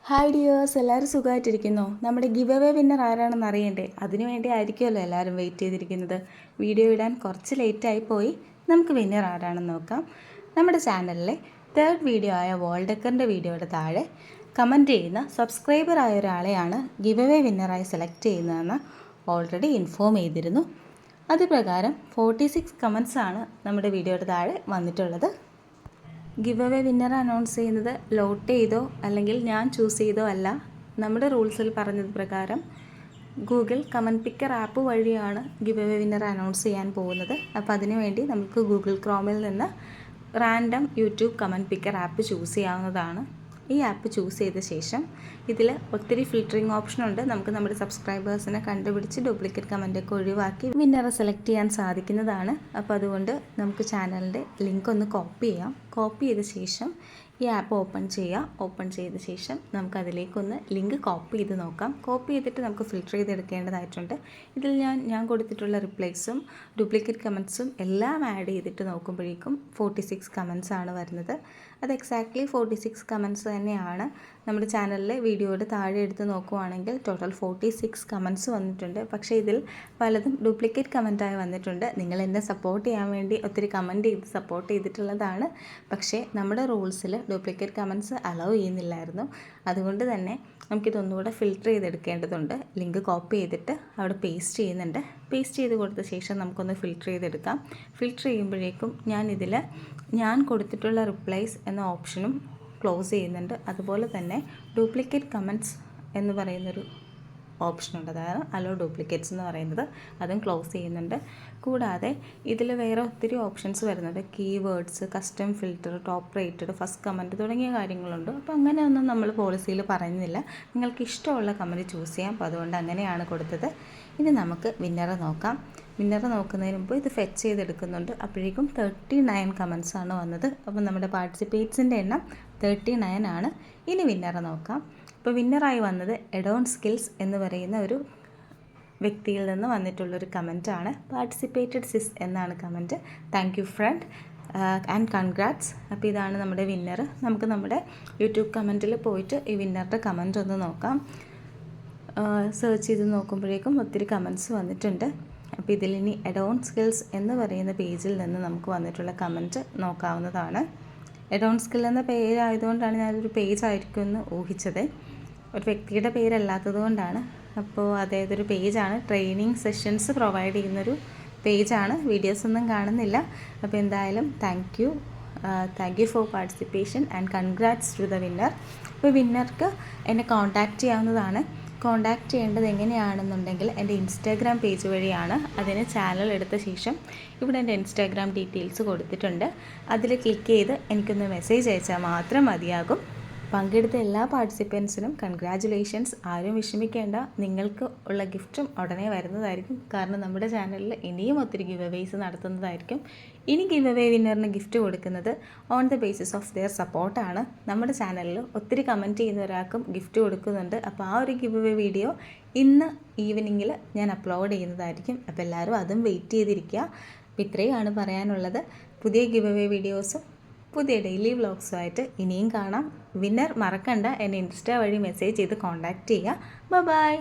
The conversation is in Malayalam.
ഹായ് ഡിയേഴ്സ്, എല്ലാവരും സുഖമായിട്ടിരിക്കുന്നു. നമ്മുടെ ഗിവ് അവേ വിന്നർ ആരാണെന്ന് അറിയണ്ടേ? അതിനുവേണ്ടി ആയിരിക്കുമല്ലോ എല്ലാവരും വെയിറ്റ് ചെയ്തിരിക്കുന്നത്. വീഡിയോ ഇടാൻ കുറച്ച് ലേറ്റായി പോയി. നമുക്ക് വിന്നർ ആരാണെന്ന് നോക്കാം. നമ്മുടെ ചാനലിലെ തേർഡ് വീഡിയോ ആയ വാൾ ഡെക്കറിൻ്റെ വീഡിയോയുടെ താഴെ കമൻറ്റ് ചെയ്യുന്ന സബ്സ്ക്രൈബർ ആയ ഒരാളെയാണ് ഗിവ് അവേ വിന്നറായി സെലക്ട് ചെയ്യുന്നതെന്ന് ഓൾറെഡി ഇൻഫോം ചെയ്തിരുന്നു. അതുപ്രകാരം 46 കമൻസ് ആണ് നമ്മുടെ വീഡിയോയുടെ താഴെ വന്നിട്ടുള്ളത്. ഗിവ് അവേ വിന്നർ അനൗൺസ് ചെയ്യുന്നത് ലോട്ട് ചെയ്തോ അല്ലെങ്കിൽ ഞാൻ ചൂസ് ചെയ്തോ അല്ല. നമ്മുടെ റൂൾസിൽ പറഞ്ഞത് പ്രകാരം ഗൂഗിൾ കമൻറ്റ് പിക്കർ ആപ്പ് വഴിയാണ് ഗിവ് അവേ വിന്നർ അനൗൺസ് ചെയ്യാൻ പോകുന്നത്. അപ്പോൾ അതിനുവേണ്ടി നമുക്ക് ഗൂഗിൾ ക്രോമിൽ നിന്ന് random YouTube comment picker app choose ചെയ്യാവുന്നതാണ്. ഈ ആപ്പ് ചൂസ് ചെയ്ത ശേഷം ഇതിൽ ഒത്തിരി ഫിൽറ്ററിങ് ഓപ്ഷനുണ്ട്. നമുക്ക് നമ്മുടെ സബ്സ്ക്രൈബേഴ്സിനെ കണ്ടുപിടിച്ച് ഡ്യൂപ്ലിക്കേറ്റ് കമൻറ്റൊക്കെ ഒഴിവാക്കി വിന്നറെ സെലക്ട് ചെയ്യാൻ സാധിക്കുന്നതാണ്. അപ്പോൾ അതുകൊണ്ട് നമുക്ക് ചാനലിൻ്റെ ലിങ്ക് ഒന്ന് കോപ്പി ചെയ്യാം. കോപ്പി ചെയ്ത ശേഷം ഈ ആപ്പ് ഓപ്പൺ ചെയ്യുക. ഓപ്പൺ ചെയ്ത ശേഷം നമുക്കതിലേക്കൊന്ന് ലിങ്ക് കോപ്പി ചെയ്ത് നോക്കാം. കോപ്പി ചെയ്തിട്ട് നമുക്ക് ഫിൽറ്റർ ചെയ്തെടുക്കേണ്ടതായിട്ടുണ്ട്. ഇതിൽ ഞാൻ കൊടുത്തിട്ടുള്ള റിപ്ലൈസും ഡ്യൂപ്ലിക്കേറ്റ് കമൻസും എല്ലാം ആഡ് ചെയ്തിട്ട് നോക്കുമ്പോഴേക്കും 46 കമൻസ് ആണ് വരുന്നത്. അത് എക്സാക്ട്ലി 46 കമൻസ് തന്നെയാണ്. നമ്മുടെ ചാനലിലെ വീഡിയോയുടെ താഴെ എടുത്ത് നോക്കുവാണെങ്കിൽ ടോട്ടൽ 46 കമൻസ് വന്നിട്ടുണ്ട്. പക്ഷേ ഇതിൽ പലതും ഡ്യൂപ്ലിക്കേറ്റ് കമൻറ്റായി വന്നിട്ടുണ്ട്. നിങ്ങൾ എന്നെ സപ്പോർട്ട് ചെയ്യാൻ വേണ്ടി ഒത്തിരി കമൻറ്റ് ചെയ്ത് സപ്പോർട്ട് ചെയ്തിട്ടുള്ളതാണ്. പക്ഷേ നമ്മുടെ റൂൾസിൽ ഡ്യൂപ്ലിക്കേറ്റ് കമൻസ് അലൗ ചെയ്യുന്നില്ലായിരുന്നു. അതുകൊണ്ട് തന്നെ നമുക്കിതൊന്നുകൂടെ ഫിൽറ്റർ ചെയ്തെടുക്കേണ്ടതുണ്ട്. ലിങ്ക് കോപ്പി ചെയ്തിട്ട് അവിടെ പേസ്റ്റ് ചെയ്യുന്നുണ്ട്. പേസ്റ്റ് ചെയ്ത് കൊടുത്ത ശേഷം നമുക്കൊന്ന് ഫിൽറ്റർ ചെയ്തെടുക്കാം. ഫിൽറ്റർ ചെയ്യുമ്പോഴേക്കും ഞാൻ കൊടുത്തിട്ടുള്ള റിപ്ലൈസ് എന്ന ഓപ്ഷനും ക്ലോസ് ചെയ്യുന്നുണ്ട്. അതുപോലെ തന്നെ ഡ്യൂപ്ലിക്കേറ്റ് കമൻറ്റ്സ് എന്ന് പറയുന്നൊരു ഓപ്ഷനുണ്ട്, അതായത് അലോ ഡ്യൂപ്ലിക്കേറ്റ്സ് എന്ന് പറയുന്നത്, അതും ക്ലോസ് ചെയ്യുന്നുണ്ട്. കൂടാതെ ഇതിൽ വേറെ ഒത്തിരി ഓപ്ഷൻസ് വരുന്നുണ്ട്. Keywords, custom filter, top rated, first comment തുടങ്ങിയ കാര്യങ്ങളുണ്ട്. അപ്പോൾ അങ്ങനെയൊന്നും നമ്മൾ പോളിസിയിൽ പറയുന്നില്ല. നിങ്ങൾക്ക് ഇഷ്ടമുള്ള കമൻറ്റ് ചൂസ് ചെയ്യാം. അപ്പോൾ അതുകൊണ്ട് അങ്ങനെയാണ് കൊടുത്തത്. ഇനി നമുക്ക് വിന്നറെ നോക്കാം. വിന്നറെ നോക്കുന്നതിന് മുമ്പ് ഇത് ഫെച്ച് ചെയ്തെടുക്കുന്നുണ്ട്. അപ്പോഴേക്കും 39 കമൻസ് ആണ് വന്നത്. അപ്പോൾ നമ്മുടെ പാർട്ടിസിപ്പേറ്റ്സിൻ്റെ എണ്ണം 39 ആണ്. ഇനി വിന്നറെ നോക്കാം. ഇപ്പോൾ വിന്നറായി വന്നത് എഡോൺ സ്കിൽസ് എന്ന് പറയുന്ന ഒരു വ്യക്തിയിൽ നിന്ന് വന്നിട്ടുള്ളൊരു കമൻറ്റാണ്. പാർട്ടിസിപ്പേറ്റഡ് സിസ് എന്നാണ് comment. Thank you front and congrats. അപ്പോൾ ഇതാണ് നമ്മുടെ വിന്നർ. നമുക്ക് നമ്മുടെ യൂട്യൂബ് കമൻറ്റിൽ പോയിട്ട് ഈ വിന്നറുടെ കമൻറ്റ് ഒന്ന് നോക്കാം. സെർച്ച് ചെയ്ത് നോക്കുമ്പോഴേക്കും ഒത്തിരി കമൻറ്റ്സ് വന്നിട്ടുണ്ട്. അപ്പോൾ ഇതിലിനി എഡോൺ സ്കിൽസ് എന്ന് പറയുന്ന പേജിൽ നിന്ന് നമുക്ക് വന്നിട്ടുള്ള കമൻറ്റ് നോക്കാവുന്നതാണ്. എഡോൺ സ്കിൽ എന്ന പേരായതുകൊണ്ടാണ് ഞാനൊരു പേജായിരിക്കും എന്ന് ഊഹിച്ചത്. ഒരു വ്യക്തിയുടെ പേരല്ലാത്തത് കൊണ്ടാണ്. അപ്പോൾ അതായതൊരു പേജാണ്, ട്രെയിനിങ് സെഷൻസ് പ്രൊവൈഡ് ചെയ്യുന്നൊരു പേജാണ്. വീഡിയോസൊന്നും കാണുന്നില്ല. അപ്പോൾ എന്തായാലും thank you for participation and congrats to the winner. അപ്പോൾ വിന്നർക്ക് എന്നെ കോൺടാക്റ്റ് ചെയ്യാവുന്നതാണ്. കോൺടാക്റ്റ് ചെയ്യേണ്ടത് എങ്ങനെയാണെന്നുണ്ടെങ്കിൽ എൻ്റെ ഇൻസ്റ്റാഗ്രാം പേജ് വഴിയാണ്. അതിന് ചാനൽ എടുത്ത ശേഷം ഇവിടെ എൻ്റെ ഇൻസ്റ്റാഗ്രാം ഡീറ്റെയിൽസ് കൊടുത്തിട്ടുണ്ട്. അതിൽ ക്ലിക്ക് ചെയ്ത് എനിക്കൊന്ന് മെസ്സേജ് അയച്ചാൽ മാത്രം മതിയാകും. പങ്കെടുത്ത എല്ലാ പാർട്ടിസിപ്പൻസിനും കൺഗ്രാജുലേഷൻസ്. ആരും വിഷമിക്കേണ്ട, നിങ്ങൾക്ക് ഉള്ള ഗിഫ്റ്റും ഉടനെ വരുന്നതായിരിക്കും. കാരണം നമ്മുടെ ചാനലിൽ ഇനിയും ഒത്തിരി ഗിവ് അവേസ് നടത്തുന്നതായിരിക്കും. ഇനി ഗിവ് അവേ വിന്നറിന് ഗിഫ്റ്റ് കൊടുക്കുന്നത് on the basis of their സപ്പോർട്ടാണ്. നമ്മുടെ ചാനലിൽ ഒത്തിരി കമൻറ്റ് ചെയ്യുന്ന ഒരാൾക്കും ഗിഫ്റ്റ് കൊടുക്കുന്നുണ്ട്. അപ്പോൾ ആ ഒരു ഗിവ് അവേ വീഡിയോ ഇന്ന് ഈവനിങ്ങിൽ ഞാൻ അപ്ലോഡ് ചെയ്യുന്നതായിരിക്കും. അപ്പോൾ എല്ലാവരും അതും വെയിറ്റ് ചെയ്തിരിക്കുക. അപ്പോൾ ഇത്രയാണ് പറയാനുള്ളത്. പുതിയ ഗിവ് അവേ വീഡിയോസും പുതിയ ഡെയിലി വ്ളോഗ്സുമായിട്ട് ഇനിയും കാണാം. വിന്നർ മറക്കണ്ട, എന്നെ ഇൻസ്റ്റ വഴി മെസ്സേജ് ചെയ്ത് കോൺടാക്റ്റ് ചെയ്യുക. ബൈ.